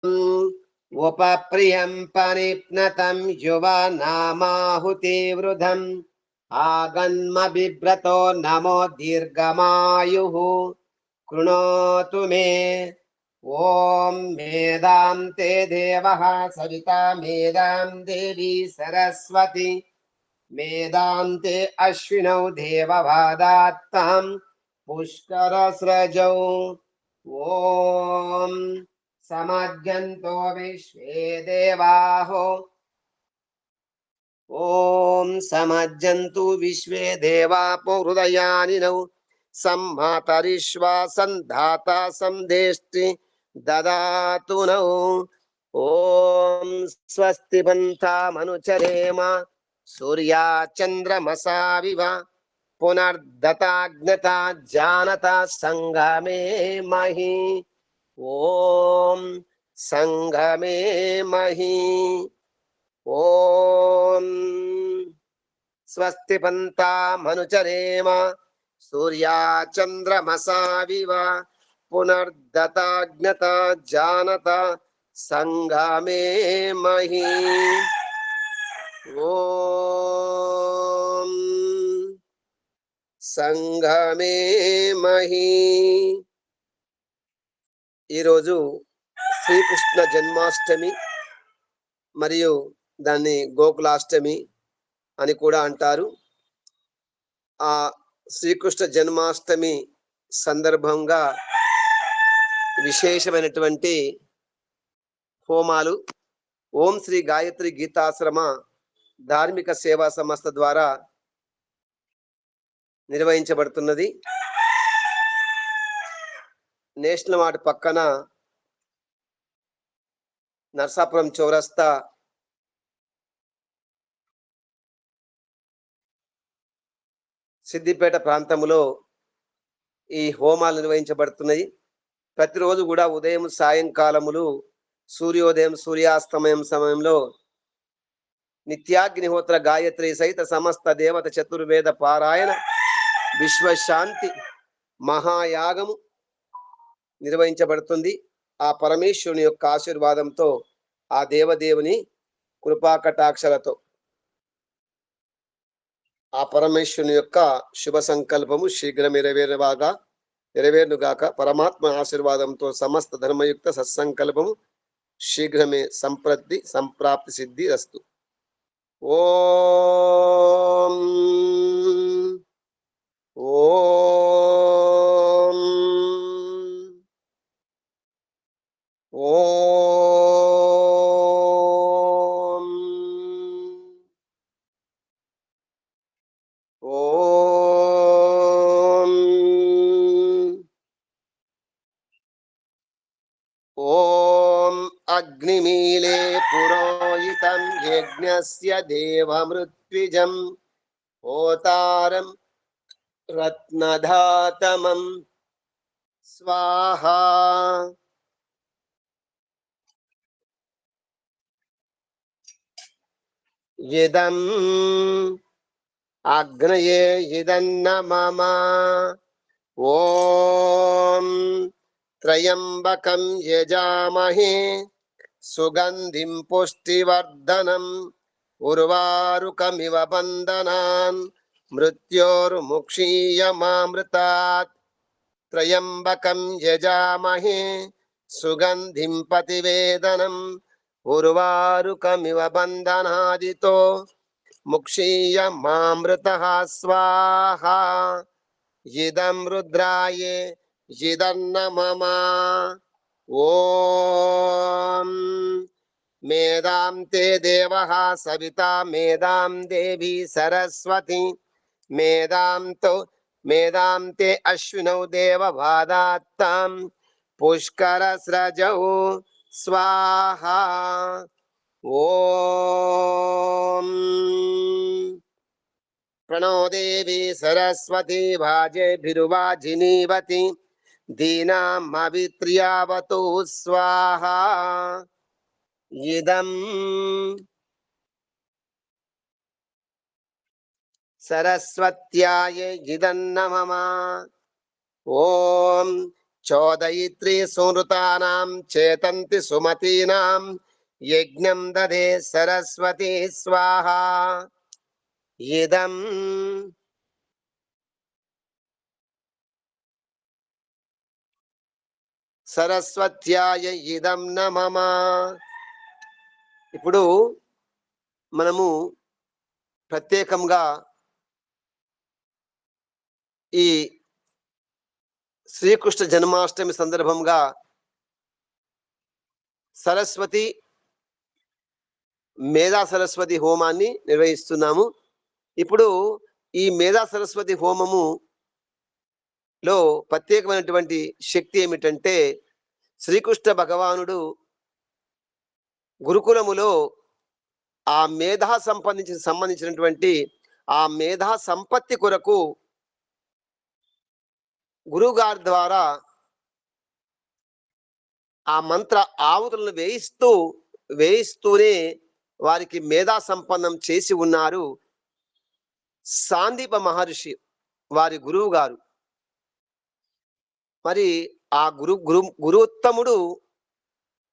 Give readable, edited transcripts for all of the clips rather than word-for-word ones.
उपप्रियं परिप्नतं युवानामाहुतिवृधम् आगन्म बिभ्रतो नमो दीर्घमायुः कृणोतु मे। ॐ मेदां ते देवः सविता मेदां देवी सरस्वती मेदां ते अश्विनौ देववादात्तां पुष्करस्रजौ। ॐ समज्जन्तो विश्वे देवाहो ॐ समज्जन्तु विश्वे देवापो हृदयानिनौ सम्मातरिश्वा सन्धाता सन्देष्टि ददातु नौ। ॐ स्वस्ति पन्थामनुचरेम सूर्या चन्द्रमसाविव पुनर्दताज्ञता जानता संगमे महि। ॐ संगमे महि। ॐ स्वस्ति पन्थामनुचरेम सूर्या चन्द्रमसाविव पुनर्दताज्ञता जानता संगमे महि। ॐ సంఘమే మహి। ఈరోజు శ్రీకృష్ణ జన్మాష్టమి మరియు దాన్ని గోకులాష్టమి అని కూడా అంటారు. ఆ శ్రీకృష్ణ జన్మాష్టమి సందర్భంగా విశేషమైనటువంటి హోమాలు ఓం శ్రీ గాయత్రి గీతాశ్రమ ధార్మిక సేవా సంస్థ ద్వారా నిర్వహించబడుతున్నది. నేషనల్ వార్డ్ పక్కన నర్సాపురం చౌరస్తా సిద్దిపేట ప్రాంతంలో ఈ హోమాలు నిర్వహించబడుతున్నాయి. ప్రతిరోజు కూడా ఉదయం సాయంకాలములు సూర్యోదయం సూర్యాస్తమయం సమయంలో నిత్యాగ్నిహోత్ర గాయత్రి సహిత సమస్త దేవత చతుర్వేద పారాయణ విశ్వశాంతి మహాయాగము నిర్వహించబడుతుంది. ఆ పరమేశ్వరుని యొక్క ఆశీర్వాదంతో ఆ దేవదేవుని కృపాకటాక్షలతో ఆ పరమేశ్వరుని యొక్క శుభ సంకల్పము శీఘ్రం నెరవేరుగాక. పరమాత్మ ఆశీర్వాదంతో సమస్త ధర్మయుక్త సత్సంకల్పము శీఘ్రమే సంప్రాప్తి సిద్ధి రస్తు. ఓం ఓం ఓం ఓం ఓం అగ్నిమీలే పురోహితం యజ్ఞస్య దేవమృత్విజం హోతారం రత్నధాతమం స్వాహా. ఇదం అగ్నయే ఇదన్న మమ. ఓం త్రయంబకం యజామహే సుగంధిం పుష్టివర్ధనం ఉర్వారుకమివ బంధనాన్ మృత్యోర్ముక్షీయమామృతాత్. త్రయంబకం యజామహే సుగంధిం పతివేదనం ఉర్వారుకమివ బంధనాదితో ముక్షీయమామృతః స్వాహా. ఇదం రుద్రాయే ఇదన్న మమ. ఓం మేదాం తే దేవః సవితా మేదాం దేవి సరస్వతి మేదాం తే అశ్వినౌ దేవవాదాత్తాం పుష్కరస్రజౌ స్వాహా. ఓం ప్రణో దేవి సరస్వతి వాజేభిర్వాజినీవతి దీనామవిత్ర్యావతు స్వాహా. ఇదం సరస్వత్యాయ ఇదన్న మమ. ఓం చోదయిత్రీ సునృతానాం చేతంతి సుమతీనాం యజ్ఞం దదే సరస్వతి స్వాహా. ఇదం సరస్వత్యాయ ఇదం నమః. ఇప్పుడు మనము ప్రత్యేకంగా ఈ శ్రీకృష్ణ జన్మాష్టమి సందర్భంగా సరస్వతి మేధా సరస్వతి హోమాన్ని నిర్వహిస్తున్నాము. ఇప్పుడు ఈ మేధా సరస్వతి హోమములో ప్రత్యేకమైనటువంటి శక్తి ఏమిటంటే, శ్రీకృష్ణ భగవానుడు గురుకులములో ఆ మేధా సంబంధించినటువంటి ఆ మేధా సంపత్తి కొరకు గురువుగారి ద్వారా ఆ మంత్ర ఆవుతులను వేయిస్తూనే వారికి మేధా సంపన్నం చేసి ఉన్నారు సాందీప మహర్షి, వారి గురువు గారు. మరి ఆ గురుత్తముడు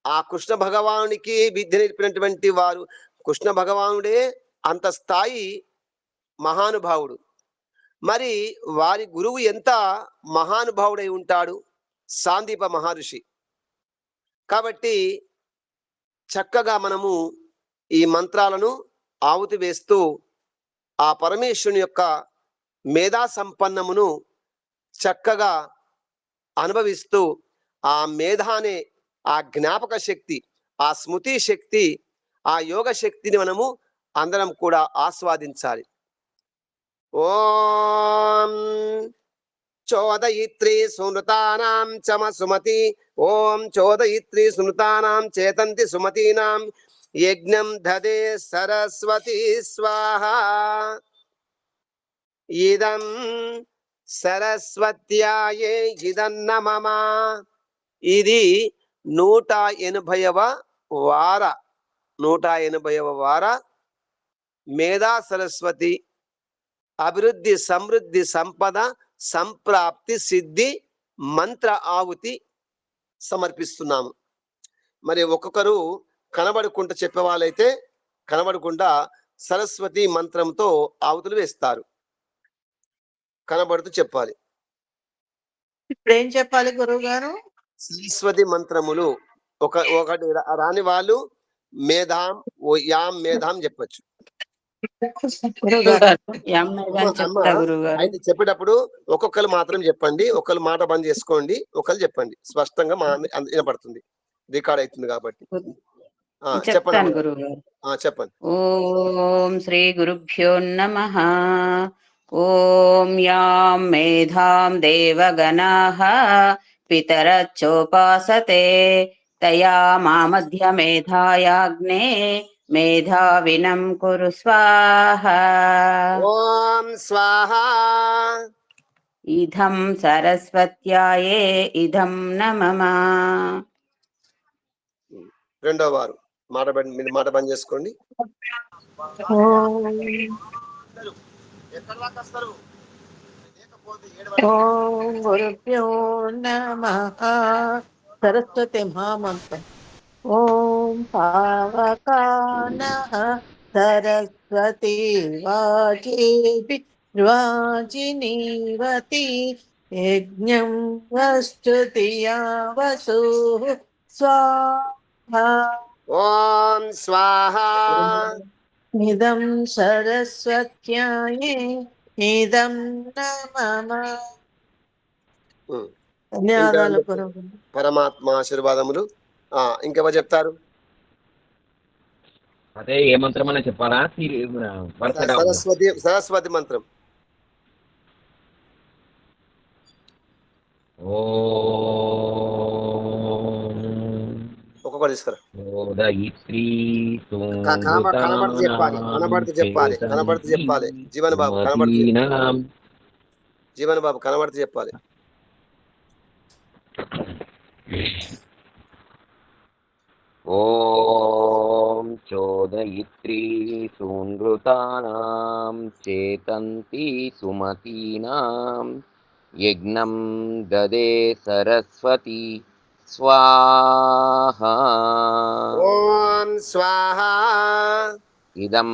ఆ కృష్ణ భగవానునికి విద్య నేర్పినటువంటి వారు. కృష్ణ భగవానుడే అంత స్థాయి మహానుభావుడు. మరి వారి గురువు ఎంత మహానుభావుడై ఉంటాడు, సాందీప మహర్షి. కాబట్టి చక్కగా మనము ఈ మంత్రాలను ఆవుతి వేస్తూ ఆ పరమేశ్వరుని యొక్క మేధా సంపన్నమును చక్కగా అనుభవిస్తూ ఆ మేధానే, ఆ జ్ఞాపక శక్తి, ఆ స్మృతి శక్తి, ఆ యోగ శక్తిని మనము అందరం కూడా ఆస్వాదించాలి. ఓం చోదయిత్రీ సునృతానాం చమ సుమతి. ఓం చోదయిత్రీ సునృతానాం చేతంతి సుమతీనాం యజ్ఞం దదే సరస్వతి స్వాహా. ఇదం సరస్వత్యాయే ఇదం నమః. ఇది 180వ వార 180వ వార మేధా సరస్వతి అభివృద్ధి సమృద్ధి సంపద సంప్రాప్తి సిద్ధి మంత్ర ఆవుతి సమర్పిస్తున్నాము. మరి ఒక్కొక్కరు కనబడుకుంటూ చెప్పేవాళ్ళైతే కనబడకుండా సరస్వతి మంత్రంతో ఆవుతులు వేస్తారు. కనబడుతూ చెప్పాలి. ఇప్పుడు ఏం చెప్పాలి గురువు గారు? సరస్వతి మంత్రములు ఒకటి రాని వాళ్ళు మేధాం యాం మేధాం చెప్పచ్చు. అయితే చెప్పేటప్పుడు ఒక్కొక్కరు మాత్రం చెప్పండి, ఒకళ్ళు మాట బంద్ చేసుకోండి, ఒకళ్ళు చెప్పండి. స్పష్టంగా వినపడుతుంది, రికార్డ్ అవుతుంది కాబట్టి. చెప్పండి గురువు గారు, చెప్పండి. ఓం శ్రీ గురుభ్యో నమః. ఓం యాం మేధాం దేవగణాః పితరచ్చోపాసతే తయా మామధ్య మేధాయాగ్నే మేధావినం కురు స్వాహా. ఓం స్వాహా. ఇదం సరస్వత్యాయే ఇదం నమః. రెండో వారు మాట బంద్ చేసుకోండి. ఓం గురుభ్యో నమః. సరస్వతి మహామంత్రం. ఓం పావకానః సరస్వతి వాచేపి వాజినీవతి యజ్ఞం వస్తుతియా వసు స్వాహా. ఓం స్వాహా. ఇదం సరస్వత్యాయే ఇదం నమః. ధన్యవాదాలు గురువు. పరమాత్మ ఆశీర్వాదములు. ఇంకెవరు చెప్తారు? అదే ఏ మంత్రం అనే చెప్పాలా? సరస్వతి మంత్రం. ఒక్కొక్కటి తీసుకురా. కనబడుతూ చెప్పాలి. జీవన్ బాబు కనబడుతూ చెప్పాలి. ఓం చోదయిత్రీ సునృతానాం చేతంతి సుమతీనాం యజ్ఞం దదే సరస్వతి స్వాహా ఓం స్వాహా ఇదం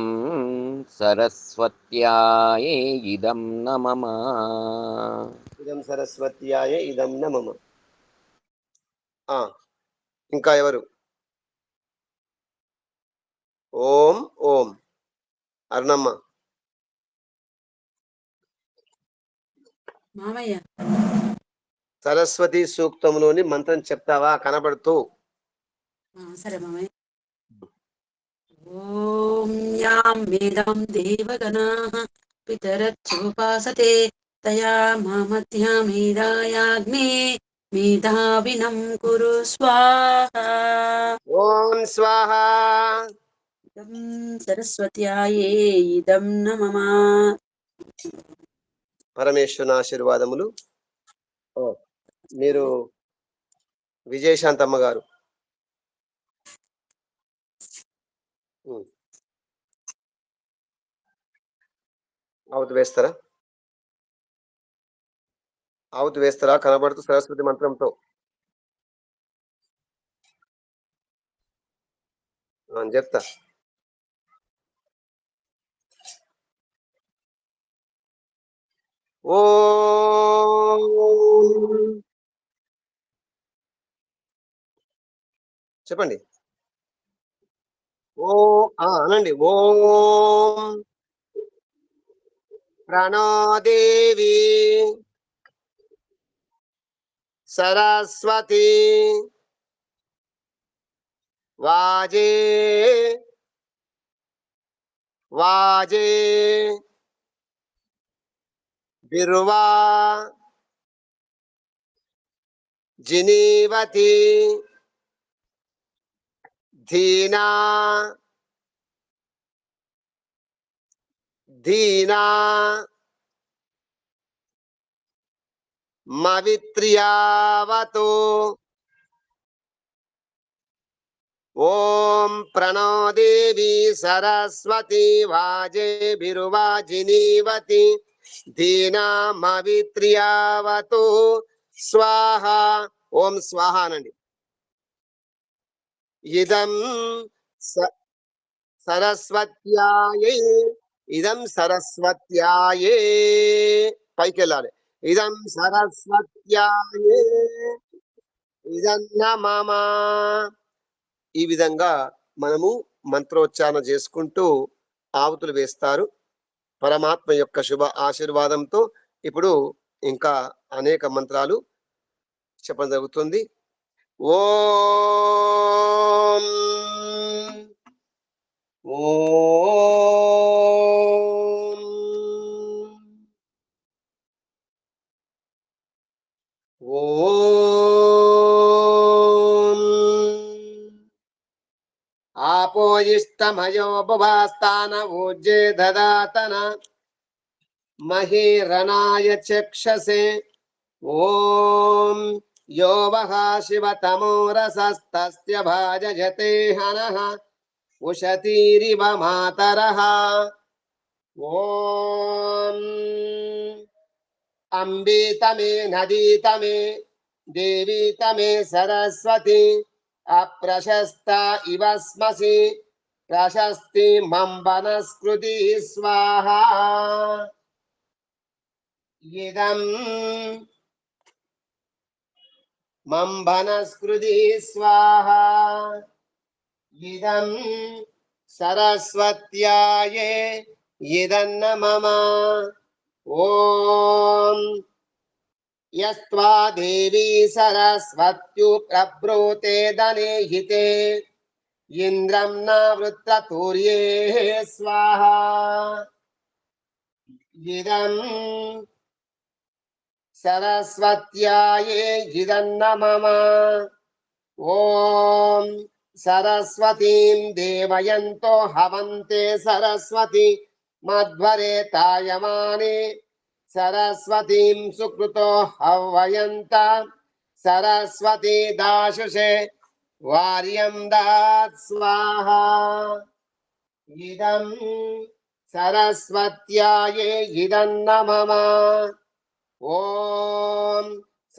సరస్వత్యాయే ఇదం న మమ ఇదం సరస్వత్యాయ ఇదం న మమ. ఇంకా ఎవరు? ఓం ఓం అరుణమ్మ. మామయ్య సరస్వతి సూక్తంలోని మంత్రం చెప్తావా కనబడుతూ? సరే మామయ్య. ఓం యాం వేదం దేవగణాః పితరచ్చుపాసతే తయా మామధ్యామేదాయాగ్నే మేధావినం కురు స్వాహా. ఓం స్వాహా ఇదం సరస్వత్యాయే ఇదం న మమ. పరమేశ్వరుని ఆశీర్వాదములు. మీరు విజయశాంతమ్మ గారు. ఆవుతి వేస్తారా? ఆవుతి వేస్తారా కనబడుతూ సరస్వతి మంత్రంతో? చెప్తా. ఓ చెప్పండి. ఓ అనండి. ఓం ప్రణోదేవి సరస్వతి వాజే వాజే బిర్వా జినీవతి ధీనా ధీనా మవిత్ర్యావతు. ఓం ప్రణోదేవి సరస్వతి వాజే బిరువా జినీవతి ధీనామవిత్ర్యావతు స్వాహ. ఓం స్వాహ అనండి. ఇదం సరస్వత్యాయే ఇదం సరస్వత్యాయే పైకి వెళ్ళాలి. ఇదం సరస్వత్యాయే ఇదం న మమ. ఈ విధంగా మనము మంత్రోచ్చారణ చేసుకుంటూ ఆవుతులు వేస్తారు. పరమాత్మ యొక్క శుభ ఆశీర్వాదంతో ఇప్పుడు ఇంకా అనేక మంత్రాలు చెప్పడం జరుగుతుంది. ఓం ఓం ఓం ఆపోయిష్టమయో భువాస్తాన ఊర్జే దదాతన మహీరణాయ చక్షసే. ఓం యో వః శివతమో రసస్తస్య భాజయతే హనః ఉషతీరివ మాతరః. ఓం అంబీతమే నదీతమే దేవీతమే సరస్వతి అప్రశస్త ఇవ స్మసి ప్రశస్తి మం వనస్కృతి స్వాహా. ఇదం మం వనస్కృతి స్వాహా. ఇదం సరస్వత్యాయే ఇదం న మమ. ఓం యస్త్వా దేవీ సరస్వత్యు ప్రబ్రూతే దనే హితే ఇంద్రం న వృత్రతూర్యే స్వాహా. ఇదం సరస్వత్యాయే ఇదం న మమ. ఓం సరస్వతీం దేవయంతో హవంతే సరస్వతి మధ్వరే తాయమానే సరస్వతీం సుకృతో హవ్వయంత సరస్వతీ దాశుషే వార్యం దాత్ స్వాహా. ఇదం సరస్వత్యాయే ఇదం న మమ. ఓం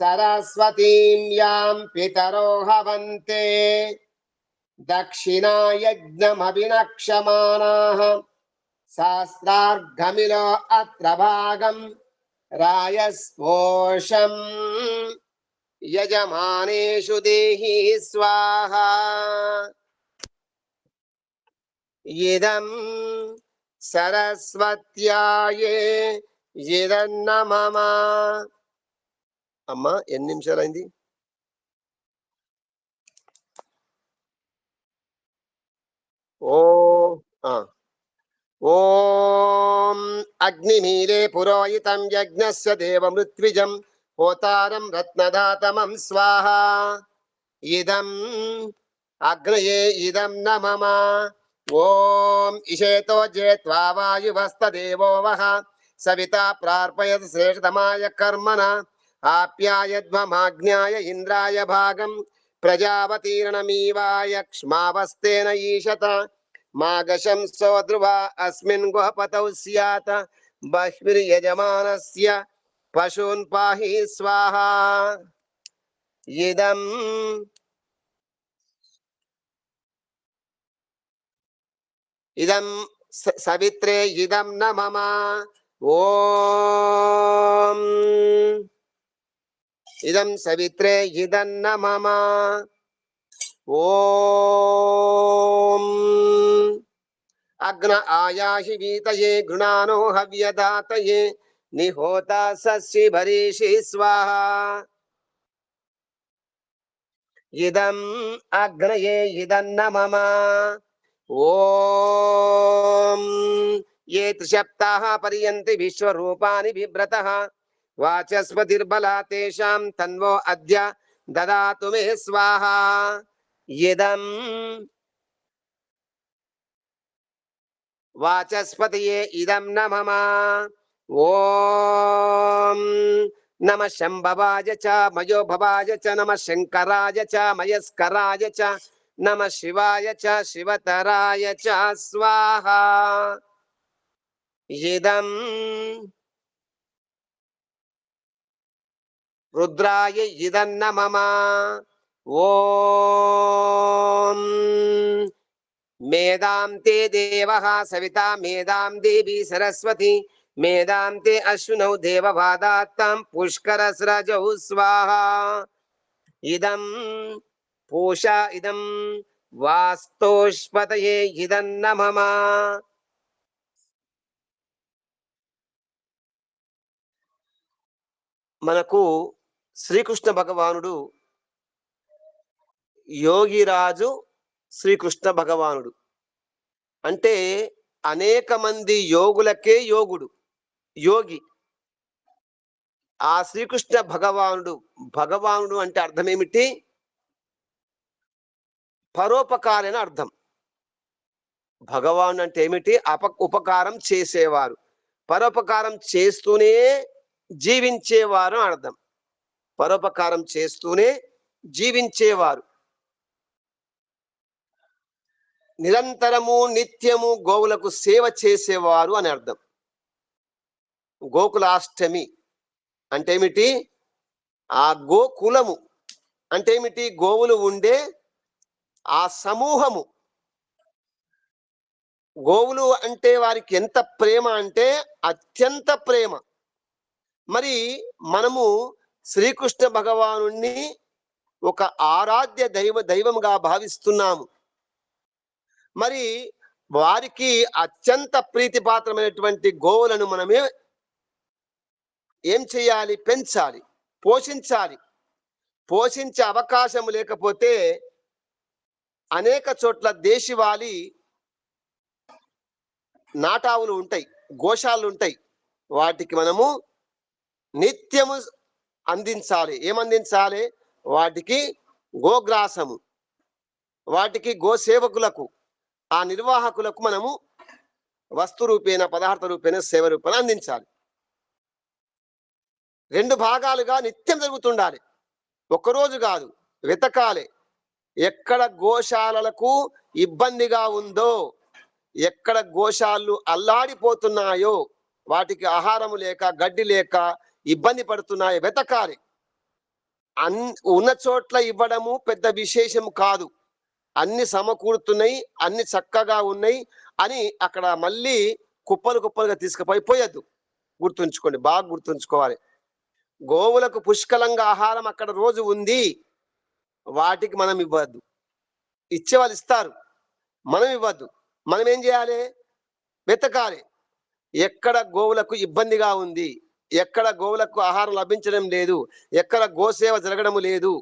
సరస్వతీం యాం పితరో హవంతే దక్షిణాయజ్ఞమభినక్షమానాః శాస్త్రార్ఘమిలో అత్ర భాగం రాయస్పోషం యజమానేషు దేహి స్వాహా ఇదం సరస్వత్యాయే ఇదన్న మమ. అమ్మా ఎన్ని నిమిషాలైంది? ఓం అగ్నిమీలే పురోహితం యజ్ఞస్య దేవమృత్విజం హోతారం రత్నదాతమం స్వాహా ఇదం అగ్నయే ఇదం న మమ. ఓం ఇషేతో జేత్వా వాయువస్తదేవో వః సవితా ప్రార్పయత్ శ్రేష్ఠతమాయ కర్మణ ఆప్యాయధ్వమాజ్ఞాయ ఇంద్రాయ భాగం ప్రజావతీర్ణమీవాయ క్ష్మావస్తేన ఈశత మాగశం సోద్రువ అస్మిన్ గుహపతౌ స్యాత్ బహ్విర్యజమానస్య పశూన్ పాహి స్వాహా ఇదం సవిత్రే ఇదం న మమ. ఓం ఇదం సవిత్రే ఇదం న మమ. ఓం అగ్న ఆయాహి వీతయే గృణానో హవ్యదాతయే నిహోత సస్సి భరీషి స్వాహా ఇదం అగ్నయే ఇదం న మమ. ఓం ఏ త్రిసప్తాః పర్యంతి విశ్వరూపాని బిభ్రతః వాచస్పతిర్బలా తేషాం తన్వో అద్య దదాతు మే స్వాహా ఇదం వాచస్పతయే ఇదం న మమ. ఓం నమ శంభవాయ చ మయోభవాయ చ నమ శంకరాయ చ మయస్కరాయ చ నమ శివాయ చ శివతరాయ చ స్వాహా ఇదం రుద్రాయ ఇదం న మమ. ఓం మేధాంతే దేవః సవితా మేధాం దేవి సరస్వతి మేధాంతే అశ్వినౌ దేవవాదాత్తాం పుష్కరస్రజౌ స్వాహా ఇదం పూషా ఇదం వాస్తోష్పతయే ఇదం న మమ. మనకు శ్రీకృష్ణ భగవానుడు యోగిరాజు శ్రీకృష్ణ భగవానుడు అంటే అనేక మంది యోగులకే యోగుడు యోగి. ఆ శ్రీకృష్ణ భగవానుడు అంటే అర్థం ఏమిటి? పరోపకారి అని అర్థం. భగవాన్ అంటే ఏమిటి? ఉపకారం చేసేవారు, పరోపకారం చేస్తూనే జీవించేవారు అని అర్థం. పరోపకారం చేస్తూనే జీవించేవారు, నిరంతరము నిత్యము గోవులకు సేవ చేసేవారు అని అర్థం. గోకులాష్టమి అంటే ఏమిటి? ఆ గోకులము అంటే ఏమిటి? గోవులు ఉండే ఆ సమూహము. గోవులు అంటే వారికి ఎంత ప్రేమ అంటే అత్యంత ప్రేమ. మరి మనము శ్రీకృష్ణ భగవాను ఒక ఆరాధ్య దైవముగా భావిస్తున్నాము. మరి వారికి అత్యంత ప్రీతిపాత్రమైనటువంటి గోవులను మనమే ఏం చేయాలి? పెంచాలి, పోషించాలి. పోషించే అవకాశం లేకపోతే అనేక చోట్ల దేశవాళీ నాటావులు ఉంటాయి, గోశాలు ఉంటాయి. వాటికి మనము నిత్యము అందించాలి. ఏమందించాలి? వాటికి గోగ్రాసము, వాటికి గోసేవకులకు, ఆ నిర్వాహకులకు మనము వస్తు రూపేణ, పదార్థ రూపేణ, సేవ రూపేణ అందించాలి. రెండు భాగాలుగా నిత్యం జరుగుతుండాలి. ఒక్కరోజు కాదు, వెతకాలి. ఎక్కడ గోశాలలకు ఇబ్బందిగా ఉందో, ఎక్కడ గోశాలలు అల్లాడిపోతున్నాయో, వాటికి ఆహారము లేక, గడ్డి లేక ఇబ్బంది పడుతున్నాయో వెతకాలి. ఉన్న చోట్ల ఇవ్వడము పెద్ద విశేషం కాదు. అన్ని సమకూరుతున్నాయి, అన్ని చక్కగా ఉన్నాయి అని అక్కడ మళ్ళీ కుప్పలు కుప్పలుగా తీసుకుపోయొద్దు. గుర్తుంచుకోండి, బాగా గుర్తుంచుకోవాలి. గోవులకు పుష్కలంగా ఆహారం అక్కడ రోజు ఉంది, వాటికి మనం ఇవ్వద్దు. ఇచ్చే వాళ్ళు ఇస్తారు, మనం ఇవ్వద్దు. మనం ఏం చేయాలి? వెతకాలి. ఎక్కడ గోవులకు ఇబ్బందిగా ఉంది, ఎక్కడ గోవులకు ఆహారం లభించడం లేదు, ఎక్కడ గోసేవ జరగడం లేదు,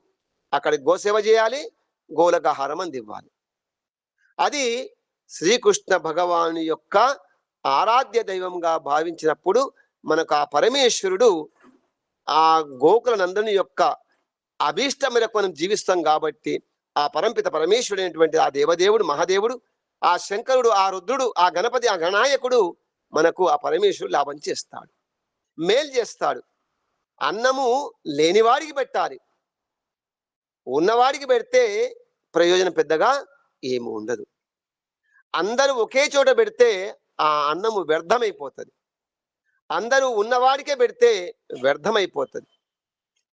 అక్కడ గోసేవ చేయాలి, గోవులకు ఆహారం అందివ్వాలి. అది శ్రీకృష్ణ భగవాను యొక్క ఆరాధ్య దైవంగా భావించినప్పుడు మనకు ఆ పరమేశ్వరుడు ఆ గోకులనందరి యొక్క అభీష్టం మేరకు మనం జీవిస్తాం కాబట్టి ఆ పరంపిత పరమేశ్వరుడు అయినటువంటి ఆ దేవదేవుడు, మహాదేవుడు, ఆ శంకరుడు, ఆ రుద్రుడు, ఆ గణపతి, ఆ గణాయకుడు మనకు ఆ పరమేశ్వరుడు లాభం చేస్తాడు, మేలు చేస్తాడు. అన్నము లేనివాడికి పెట్టాలి, ఉన్నవాడికి పెడితే ప్రయోజనం పెద్దగా ఏమి ఉండదు. అందరూ ఒకే చోట పెడితే ఆ అన్నము వ్యర్థమైపోతుంది. అందరూ ఉన్నవాడికే పెడితే వ్యర్థమైపోతుంది.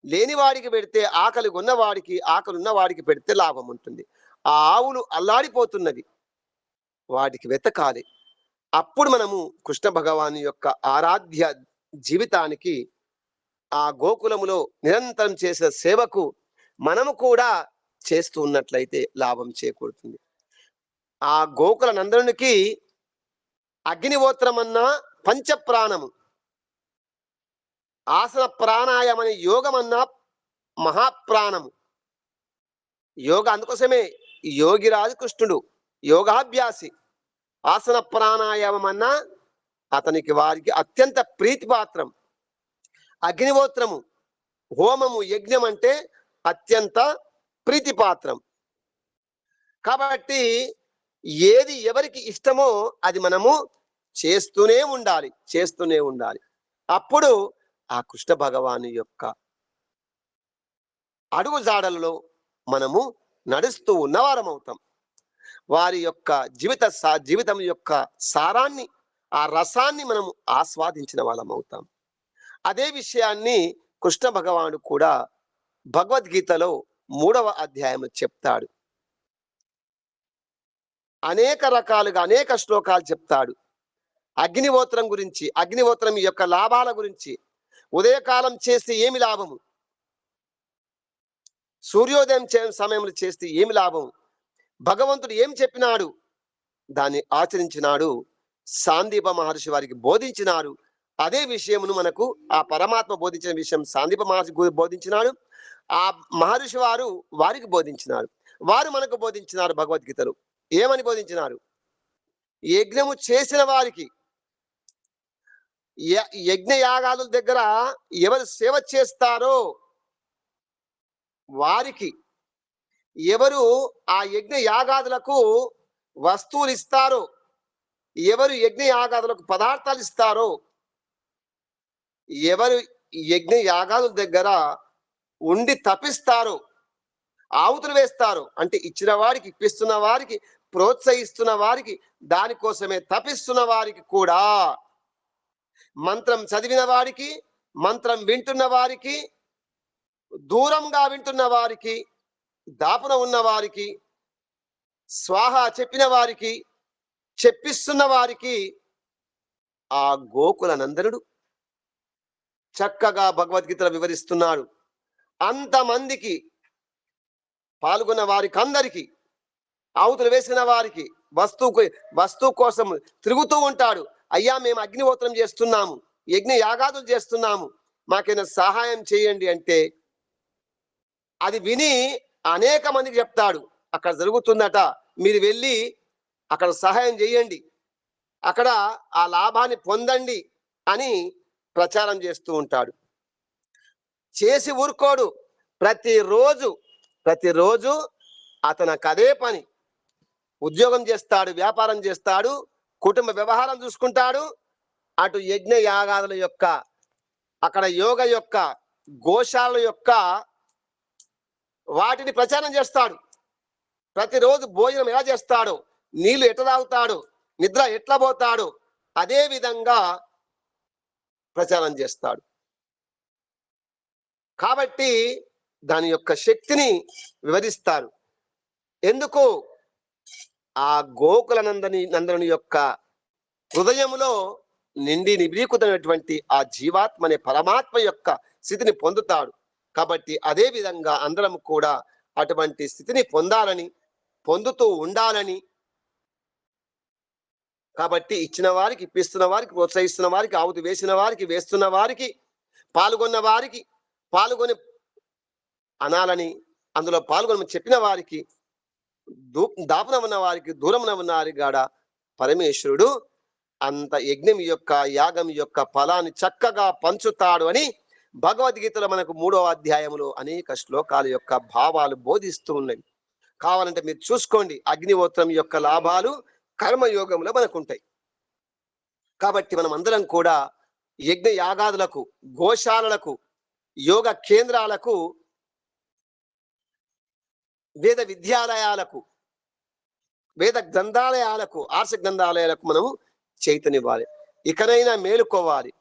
లేనివాడికి పెడితే ఆకలి ఉన్నవాడికి, ఆకలి ఉన్నవాడికి పెడితే లాభం ఉంటుంది. ఆ ఆవులు అల్లాడిపోతున్నది, వాటికి వెతకాలి. అప్పుడు మనము కృష్ణ భగవాను యొక్క ఆరాధ్య జీవితానికి, ఆ గోకులములో నిరంతరం చేసే సేవకు మనము కూడా చేస్తూ ఉన్నట్లయితే లాభం చేకూరుతుంది. ఆ గోకుల నందనునికి అగ్నిహోత్రమన్నా పంచప్రాణము, ఆసన ప్రాణాయామని యోగమన్నా మహాప్రాణము. యోగ అందుకోసమే యోగిరాజు కృష్ణుడు యోగాభ్యాసి. ఆసన ప్రాణాయామం అన్నా అతనికి వారికి అత్యంత ప్రీతిపాత్రం. అగ్నిహోత్రము, హోమము, యజ్ఞం అంటే అత్యంత ప్రీతిపాత్రం. కాబట్టి ఏది ఎవరికి ఇష్టమో అది మనము చేస్తూనే ఉండాలి. అప్పుడు ఆ కృష్ణ భగవాను యొక్క అడుగు జాడలలో మనము నడుస్తూ ఉన్నవారం అవుతాం. వారి యొక్క జీవితం యొక్క సారాన్ని, ఆ రసాన్ని మనము ఆస్వాదించిన వాళ్ళం అవుతాం. అదే విషయాన్ని కృష్ణ భగవానుడు కూడా భగవద్గీతలో 3వ అధ్యాయంలో చెప్తాడు. అనేక రకాలుగా అనేక శ్లోకాలు చెప్తాడు అగ్నిహోత్రం గురించి, అగ్నిహోత్రం యొక్క లాభాల గురించి. ఉదయకాలం చేస్తే ఏమి లాభము, సూర్యోదయం సమయంలో చేస్తే ఏమి లాభము, భగవంతుడు ఏం చెప్పినాడు దాన్ని ఆచరించినాడు, సాందీప మహర్షి వారికి బోధించినారు. అదే విషయమును మనకు ఆ పరమాత్మ బోధించిన విషయం సాందీప మహర్షి బోధించినాడు, ఆ మహర్షి వారికి బోధించినారు. వారు మనకు బోధించినారు భగవద్గీతలో. ఏమని బోధించినారు? యజ్ఞము చేసిన వారికి, యజ్ఞ యాగాదుల దగ్గర ఎవరు సేవ చేస్తారో వారికి, ఎవరు ఆ యజ్ఞ యాగాదులకు వస్తువులు ఇస్తారో, ఎవరు యజ్ఞ యాగాదులకు పదార్థాలు ఇస్తారో, ఎవరు యజ్ఞ యాగాదుల దగ్గర ఉండి తపిస్తారో, ఆవుతులు వేస్తారు అంటే ఇచ్చిన వారికి, ఇప్పిస్తున్న వారికి, ప్రోత్సహిస్తున్న వారికి, దానికోసమే తపిస్తున్న వారికి కూడా, మంత్రం చదివిన వారికి, మంత్రం వింటున్న వారికి, దూరంగా వింటున్న వారికి, దాపున ఉన్న వారికి, స్వాహ చెప్పిన వారికి, చెప్పిస్తున్న వారికి ఆ గోకుల నందనుడు చక్కగా భగవద్గీతలో వివరిస్తున్నాడు. అంతమందికి పాల్గొన్న వారికి అందరికీ, ఆవుతులు వేసిన వారికి, వస్తువు కోసం తిరుగుతూ ఉంటాడు. అయ్యా, మేము అగ్నిహోత్రం చేస్తున్నాము, యజ్ఞ యాగాదులు చేస్తున్నాము, మాకైనా సహాయం చేయండి అంటే అది విని అనేక మందికి చెప్తాడు, అక్కడ జరుగుతుందట, మీరు వెళ్ళి అక్కడ సహాయం చేయండి, అక్కడ ఆ లాభాన్ని పొందండి అని ప్రచారం చేస్తూ ఉంటాడు. చేసి ఊరుకోడు. ప్రతిరోజు అతనికి అదే పని. ఉద్యోగం చేస్తాడు, వ్యాపారం చేస్తాడు, కుటుంబ వ్యవహారం చూసుకుంటాడు, అటు యజ్ఞ యాగాదుల యొక్క, అక్కడ యోగ యొక్క, గోశాల యొక్క వాటిని ప్రచారం చేస్తాడు. ప్రతిరోజు భోజనం ఎలా చేస్తాడో, నీళ్లు ఎట్లా తాగుతాడు, నిద్ర ఎట్లా పోతాడు, అదే విధంగా ప్రచారం చేస్తాడు. కాబట్టి దాని యొక్క శక్తిని వివరిస్తారు. ఎందుకు? ఆ గోకుల నందనుని యొక్క హృదయములో నిండి నిబిడీకృతమైనటువంటి ఆ జీవాత్మ అనే పరమాత్మ యొక్క స్థితిని పొందుతాడు. కాబట్టి అదే విధంగా అందరం కూడా అటువంటి స్థితిని పొందాలని, పొందుతూ ఉండాలని, కాబట్టి ఇచ్చిన వారికి, ఇప్పిస్తున్న వారికి, ప్రోత్సహిస్తున్న వారికి, ఆవుతి వేసిన వారికి, వేస్తున్న వారికి, పాల్గొన్న వారికి పాల్గొని అనాలని, అందులో పాల్గొనమని చెప్పిన వారికి, దాపున ఉన్న వారికి, దూరమున ఉన్న వారికి గాడ పరమేశ్వరుడు అంత యజ్ఞం యొక్క, యాగం యొక్క ఫలాన్ని చక్కగా పంచుతాడు అని భగవద్గీతలో మనకు 3వ అధ్యాయంలో అనేక శ్లోకాల యొక్క భావాలు బోధిస్తూ ఉన్నాయి. కావాలంటే మీరు చూసుకోండి. అగ్నిహోత్రం యొక్క లాభాలు కర్మయోగంలో మనకు ఉంటాయి. కాబట్టి మనం అందరం కూడా యజ్ఞ యాగాదులకు, గోశాలలకు, యోగ కేంద్రాలకు, వేద విద్యాలయాలకు, వేద గ్రంథాలయాలకు, ఆర్ష గ్రంథాలయాలకు మనము చైతన్యవ్వాలి. ఇకనైనా మేలుకోవాలి.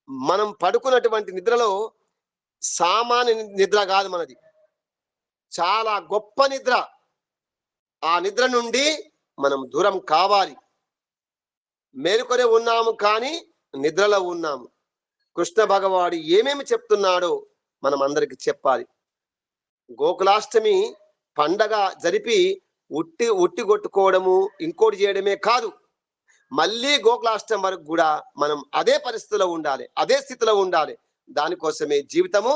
మనం పడుకున్నటువంటి నిద్రలో సామాన్య నిద్ర కాదు మనది, చాలా గొప్ప నిద్ర. ఆ నిద్ర నుండి మనం దూరం కావాలి. మేలుకొనే ఉన్నాము కానీ నిద్రలో ఉన్నాము. కృష్ణ భగవాడు ఏమేమి చెప్తున్నాడో మనం అందరికి చెప్పాలి. గోకులాష్టమి పండగ జరిపి ఉట్టి కొట్టుకోవడము, ఇంకోటి చేయడమే కాదు, మళ్ళీ గోకులాష్టమి వరకు కూడా మనం అదే పరిస్థితిలో ఉండాలి, అదే స్థితిలో ఉండాలి. దానికోసమే జీవితము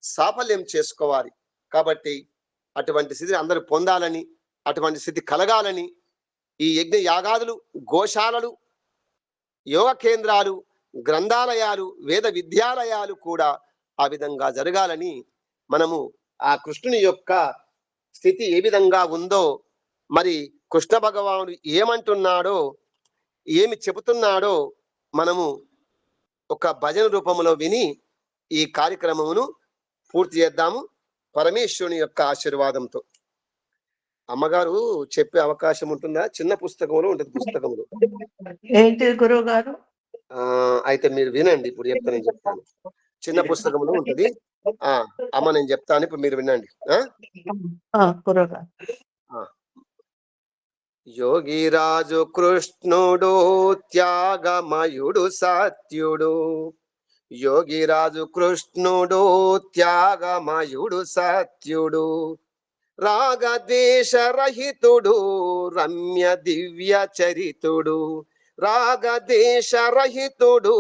సాఫల్యం చేసుకోవాలి. కాబట్టి అటువంటి స్థితిని అందరూ పొందాలని, అటువంటి స్థితి కలగాలని ఈ యజ్ఞ యాగాదులు, గోశాలలు, యోగ కేంద్రాలు, గ్రంథాలయాలు, వేద విద్యాలయాలు కూడా ఆ విధంగా జరగాలని మనము ఆ కృష్ణుని యొక్క స్థితి ఏ విధంగా ఉందో, మరి కృష్ణ భగవానుడు ఏమంటున్నాడో, ఏమి చెబుతున్నాడో మనము ఒక భజన రూపంలో విని ఈ కార్యక్రమమును పూర్తి చేద్దాము పరమేశ్వరుని యొక్క ఆశీర్వాదంతో. అమ్మగారు చెప్పే అవకాశం ఉంటుందా? చిన్న పుస్తకంలో ఉంటుంది, పుస్తకంలో. ఏంటిది గురువు గారు? అయితే మీరు వినండి, ఇప్పుడు చెప్తాను. నేను చెప్తాను, చిన్న పుస్తకంలో ఉంటుంది. అమ్మ నేను చెప్తాను, ఇప్పుడు మీరు వినండి. గురువు గారు. యోగిరాజు కృష్ణుడు త్యాగమయుడు సత్యుడు, యోగిరాజు కృష్ణుడు త్యాగమయుడు సత్యుడు, రాగద్వేషరహితుడు రమ్య దివ్య చరితుడు, రాగద్వేషరహితుడు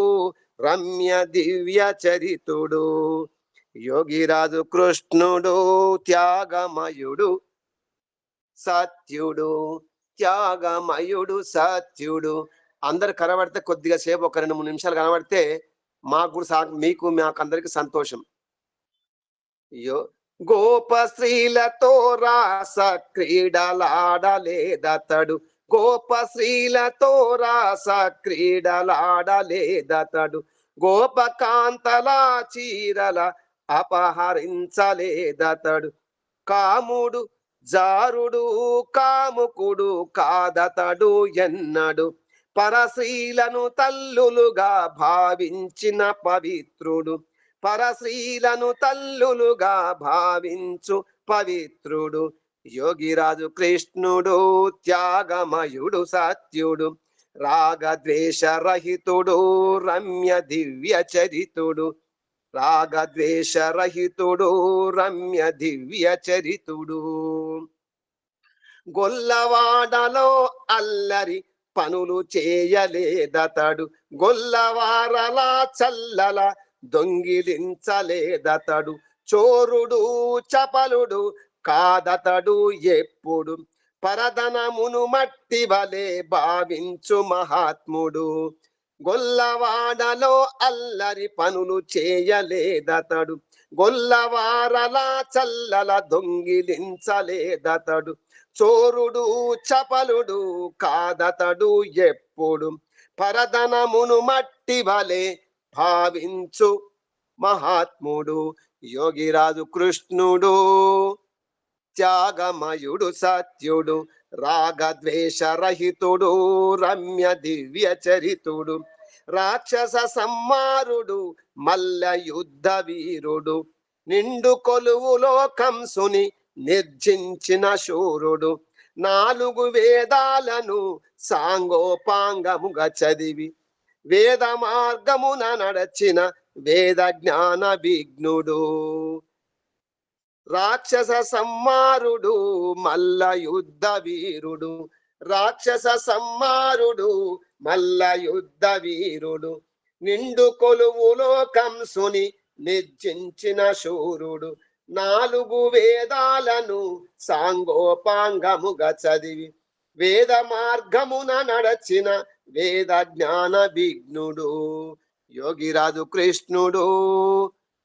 రమ్య దివ్య చరితుడు, యోగిరాజు కృష్ణుడు త్యాగమయుడు సత్యుడు, త్యాగమయుడు సత్యుడు. అందరు కనబడితే కొద్దిగా సేపు ఒక 2-3 నిమిషాలు కనబడితే మాకు మీకు మాకందరికి సంతోషం. గోప స్త్రీలతో రాస క్రీడలాడలేదతడు, గోప స్త్రీలతో రాస క్రీడలాడలేదతడు, గోపకాంతల చీరల అపహరించలేదతడు, కాముడు జారుడు కాముకుడు కాదతడు ఎన్నడు, పరశ్రీలను తల్లులుగా భావించిన పవిత్రుడు, పరశ్రీలను తల్లులుగా భావించు పవిత్రుడు, యోగిరాజు కృష్ణుడు త్యాగమయుడు సత్యుడు, రాగద్వేషరహితుడు రమ్య దివ్య చరితుడు, రాగద్వేషరహితుడు రమ్య దివ్య చరితుడు, గొల్లవాడలో అల్లరి పనులు చేయలేదతడు, గొల్లవారలా చల్లల దొంగిలించలేదతడు, చోరుడు చపలుడు కాదతడు ఎప్పుడు, పరధనమును మట్టి వలె భావించు మహాత్ముడు, గొల్లవాడలో అల్లరి పనులు చేయలేదతడు, గొల్లవారలా చల్లల దొంగిలించలేదతడు, చోరుడు చపలుడు కాదతడు ఎప్పుడు, పరధనమును మట్టి వలె భావించు మహాత్ముడు, యోగిరాజు కృష్ణుడు త్యాగమయుడు సత్యుడు, రాగద్వేషరహితుడు రమ్య దివ్య చరితుడు, రాక్షస సంహారుడు మల్ల యుద్ధ వీరుడు నిండు కొలువులో కంసుని నిర్జించిన శూరుడు 4 వేదాలను సాంగోపాంగముగా చదివి వేద మార్గమున నడచిన వేద జ్ఞాన విఘ్నుడు రాక్షస సంహారుడు మల్ల యుద్ధ వీరుడు రాక్షస సంహారుడు మల్ల యుద్ధ వీరుడు నిండు కొలువులో కంసుని నిర్జించిన శూరుడు 4 వేదాలను సాంగోపాంగముగా చదివి వేద మార్గమున నడచిన వేద జ్ఞాన విఘ్నుడు యోగిరాజు కృష్ణుడు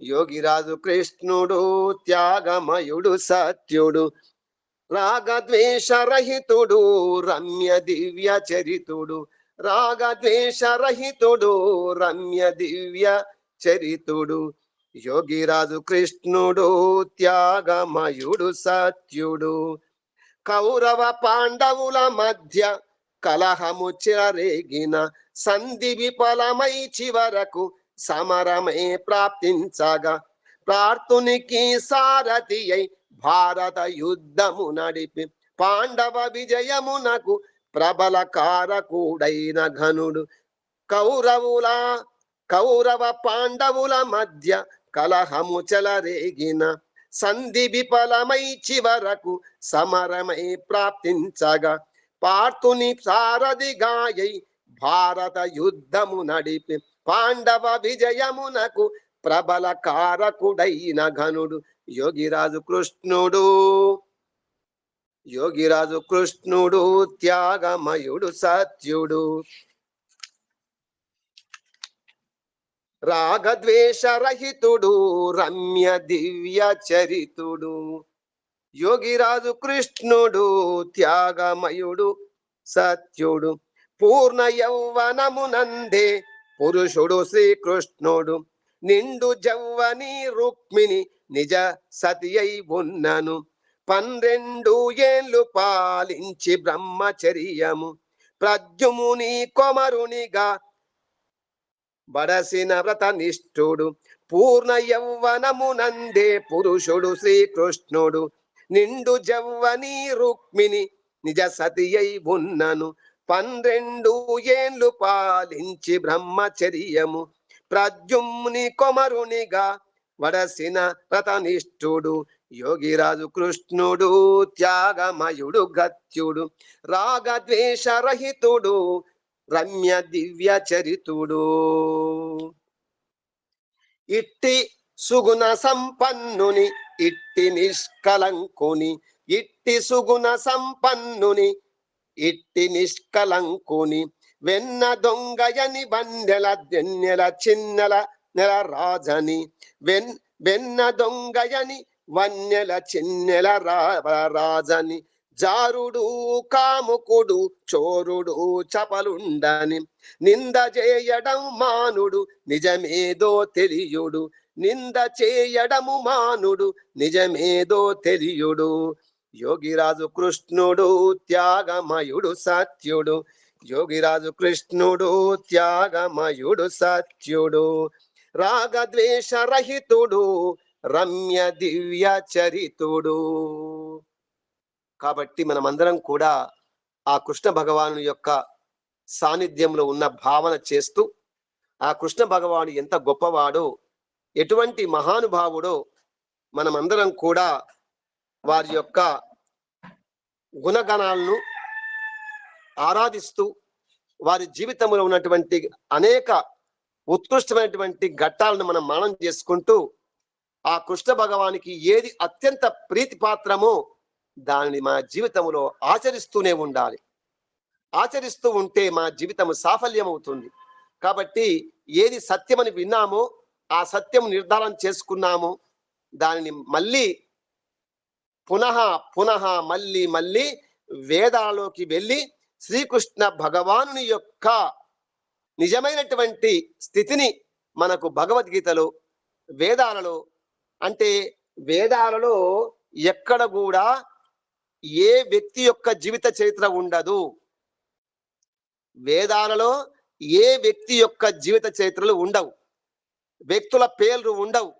యోగిరాజు కృష్ణుడు త్యాగమయుడు సత్యుడు రాగద్వేషరహితుడు రమ్య దివ్య చరితుడు రాగద్వేషరహితుడు రమ్య దివ్య చరితుడు యోగిరాజు కృష్ణుడు త్యాగమయుడు సత్యుడు కౌరవ పాండవుల మధ్య కలహము చెలరేగిన సంధి విఫలమై చివరకు సమరమే ప్రాప్తించగా ప్రార్థునికి సారథి అయి భారత యుద్ధము నడిపి పాండవ విజయమునకు ప్రబల కారకుడైన ఘనుడు కౌరవ పాండవుల మధ్య కలహము చెలరేగిన సంధి విఫలమై చివరకు సమరమై ప్రాప్తించగా పార్థుని సారథిగాయై భారత యుద్ధము నడిపి పాండవ విజయమునకు ప్రబల కారకుడైన ఘనుడు యోగిరాజు కృష్ణుడు యోగిరాజు కృష్ణుడు త్యాగమయుడు సత్యుడు రాగద్వేషరహితుడు రమ్య దివ్య చరితుడు యోగిరాజు కృష్ణుడు త్యాగమయుడు సత్యుడు పూర్ణ యౌవనమునందే పురుషుడు శ్రీకృష్ణుడు నిండు జవ్వని రుక్మిణి నిజ సతి అయి ఉన్నను 12 ఏళ్ళు పాలించి బ్రహ్మచర్యము ప్రద్యుముని కొమరునిగా బడసిన వ్రతనిష్ఠుడు పూర్ణ యౌవనమునందే పురుషుడు శ్రీకృష్ణుడు నిండు జవ్వని రుక్మిణి నిజ సతి అయి ఉన్నను 12 ఏళ్ళు పాలించి బ్రహ్మచర్యము ప్రద్యుమ్ని కొమరునిగా వడసిన వ్రతనిష్ఠుడు యోగిరాజు కృష్ణుడు త్యాగమయుడు గత్యుడు రాగద్వేషరహితుడు రమ్య దివ్య చరితుడు ఇట్టి సుగుణ సంపన్నుని ఇట్టి నిష్కలంకుని ఇట్టి సుగుణ సంపన్నుని ఇట్టి నిష్కలంకుని వెన్న దొంగయని వన్నెల చిన్నెల నెల రాజని వెన్న దొంగయని వన్నెల చిన్నెల రాజని జారుడు కాముకుడు చోరుడు చపలుండని నింద చేయడం మానుడు నిజమేదో తెలియుడు నింద చేయడము మానుడు నిజమేదో తెలియుడు యోగిరాజు కృష్ణుడు త్యాగమయుడు సత్యుడు యోగిరాజు కృష్ణుడు త్యాగమయుడు సత్యుడు రాగద్వేషరహితుడు రమ్య దివ్య చరితుడు కాబట్టి మనమందరం కూడా ఆ కృష్ణ భగవాను యొక్క సాన్నిధ్యంలో ఉన్న భావన చేస్తూ ఆ కృష్ణ భగవాను ఎంత గొప్పవాడో ఎటువంటి మహానుభావుడో మనమందరం కూడా వారి యొక్క గుణగణాలను ఆరాధిస్తూ వారి జీవితంలో ఉన్నటువంటి అనేక ఉత్కృష్టమైనటువంటి ఘట్టాలను మనం మననం చేసుకుంటూ ఆ కృష్ణ భగవానికి ఏది అత్యంత ప్రీతిపాత్రమో దానిని మా జీవితంలో ఆచరిస్తూనే ఉండాలి. ఆచరిస్తూ ఉంటే మా జీవితం సాఫల్యం అవుతుంది. కాబట్టి ఏది సత్యమని విన్నామో ఆ సత్యం నిర్ధారణ చేసుకున్నామో దానిని మళ్ళీ పునః మళ్ళీ వేదాలలోకి వెళ్ళి శ్రీకృష్ణ భగవానుని యొక్క నిజమైనటువంటి స్థితిని మనకు భగవద్గీతలో వేదాలలో అంటే వేదాలలో ఎక్కడ కూడా ఏ వ్యక్తి యొక్క జీవిత చరిత్ర ఉండదు. వేదాలలో ఏ వ్యక్తి యొక్క జీవిత చరిత్రలు ఉండవు, వ్యక్తుల పేర్లు ఉండవు.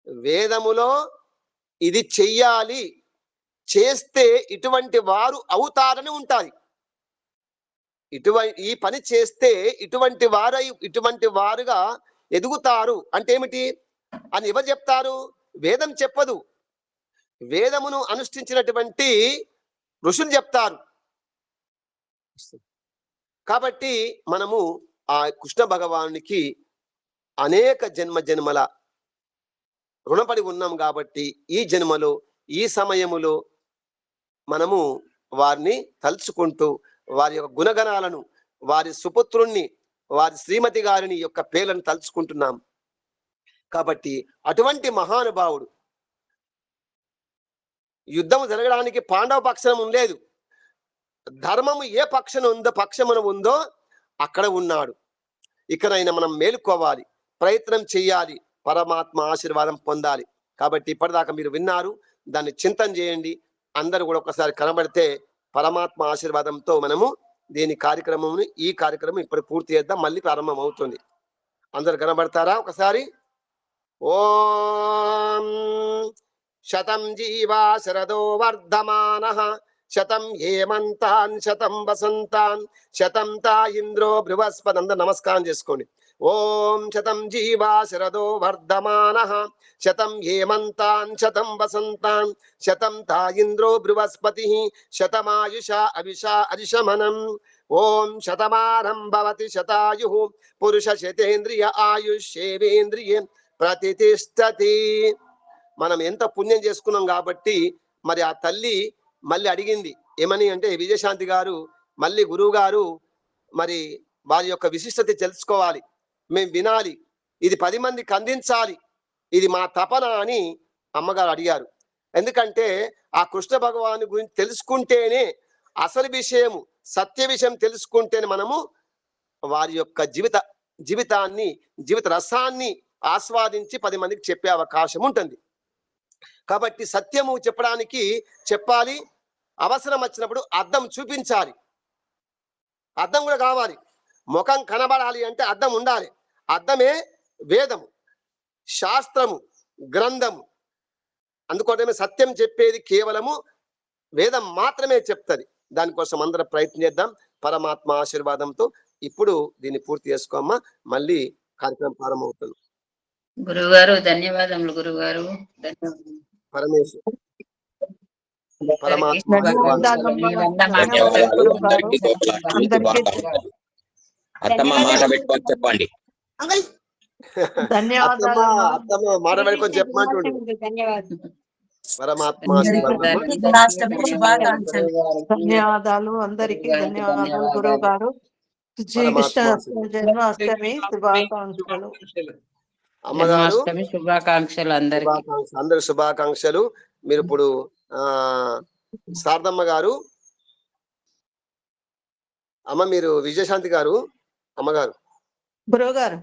వేదములో ఇది చెయ్యాలి, చేస్తే ఇటువంటి వారు అవుతారని ఉంటాయి. ఈ పని చేస్తే ఇటువంటి వారుగా ఎదుగుతారు అంటే ఏమిటి అని ఎవరు చెప్తారు? వేదం చెప్పదు, వేదమును అనుష్ఠించినటువంటి ఋషులు చెప్తారు. కాబట్టి మనము ఆ కృష్ణ భగవానునికి అనేక జన్మల రుణపడి ఉన్నాం. కాబట్టి ఈ జన్మలో ఈ సమయములో మనము వారిని తలుచుకుంటూ వారి యొక్క గుణగణాలను, వారి సుపుత్రుణ్ణి, వారి శ్రీమతి గారిని యొక్క పేర్లను తలుచుకుంటున్నాం. కాబట్టి అటువంటి మహానుభావుడు యుద్ధం జరగడానికి పాండవ పక్షం లేదు, ధర్మము ఏ పక్షమున ఉందో అక్కడ ఉన్నాడు. ఇకనైనా మనం మేలుకోవాలి, ప్రయత్నం చేయాలి, పరమాత్మ ఆశీర్వాదం పొందాలి. కాబట్టి ఇప్పటిదాకా మీరు విన్నారు, దాన్ని చింతన చేయండి. అందరూ కూడా ఒకసారి కనబడితే పరమాత్మ ఆశీర్వాదంతో మనము ఈ కార్యక్రమం ఇప్పుడు పూర్తి చేద్దాం. మళ్ళీ ప్రారంభం అవుతుంది. అందరు కనబడతారా ఒకసారి? ఓం శతం జీవా శరదో వర్ధమానః, శతం హేమంతాన్ శతం వసంతాన్, శతం తా ఇంద్రో బృహస్పతి. అందరు నమస్కారం చేసుకోండి. ఓం శతం జీవా శరదో వర్ధమానః, శతం హేమంతాన్ శతం వసంతాన్, శతం తా ఇంద్రో బృహస్పతి, శతమాయుషా అవిషా అరిషమనం. ఓం శతమానం భవతి శతాయుః, పురుష శతేంద్రియ ఆయుష్యేవేంద్రియే ప్రతిష్టతి. మనం ఎంత పుణ్యం చేసుకున్నాం కాబట్టి మరి ఆ తల్లి మళ్ళీ అడిగింది ఏమని అంటే, విజయశాంతి గారు మళ్ళీ గురువు గారు మరి వారి యొక్క విశిష్టత తెలుసుకోవాలి, మేము వినాలి, ఇది 10 మందికి అందించాలి, ఇది మా తపన అని అమ్మగారు అడిగారు. ఎందుకంటే ఆ కృష్ణ భగవాను గురించి తెలుసుకుంటేనే, అసలు విషయము సత్య విషయం తెలుసుకుంటేనే మనము వారి యొక్క జీవిత రసాన్ని ఆస్వాదించి 10 మందికి చెప్పే అవకాశం ఉంటుంది. కాబట్టి సత్యము చెప్పాలి, అవసరం వచ్చినప్పుడు అద్దం చూపించాలి, అద్దం కూడా కావాలి. ముఖం కనబడాలి అంటే అద్దం ఉండాలి. అద్దమే వేదము, శాస్త్రము, గ్రంథము. అందుకోసమే సత్యం చెప్పేది కేవలము వేదం మాత్రమే చెప్తుంది. దానికోసం అందరం ప్రయత్నం చేద్దాం పరమాత్మ ఆశీర్వాదంతో. ఇప్పుడు దీన్ని పూర్తి చేసుకోమ్మా, మళ్ళీ కార్యక్రమం ప్రారంభమవుతుంది. గురుగారు ధన్యవాదములు. గురుగారు పరమేశ్వర్ పరమాత్మ అత్తమ్మ మాట పెట్టుకొని చెప్పండి. ధన్యవాదాలు. అత్తమ్మ మాట పెట్టుకొని చెప్పమంటుండు. పరమాత్మ ధన్యవాదాలు అందరికి. ధన్యవాదాలు గురువు గారు. శ్రీకృష్ణ జన్మాష్టమి శుభాకాంక్షలు. అమ్మగారు శుభాకాంక్షలు అందరి శుభాకాంక్షలు. మీరు ఇప్పుడు శారదమ్మ గారు, అమ్మ మీరు విజయశాంతి గారు, అమ్మగారు గురువు గారు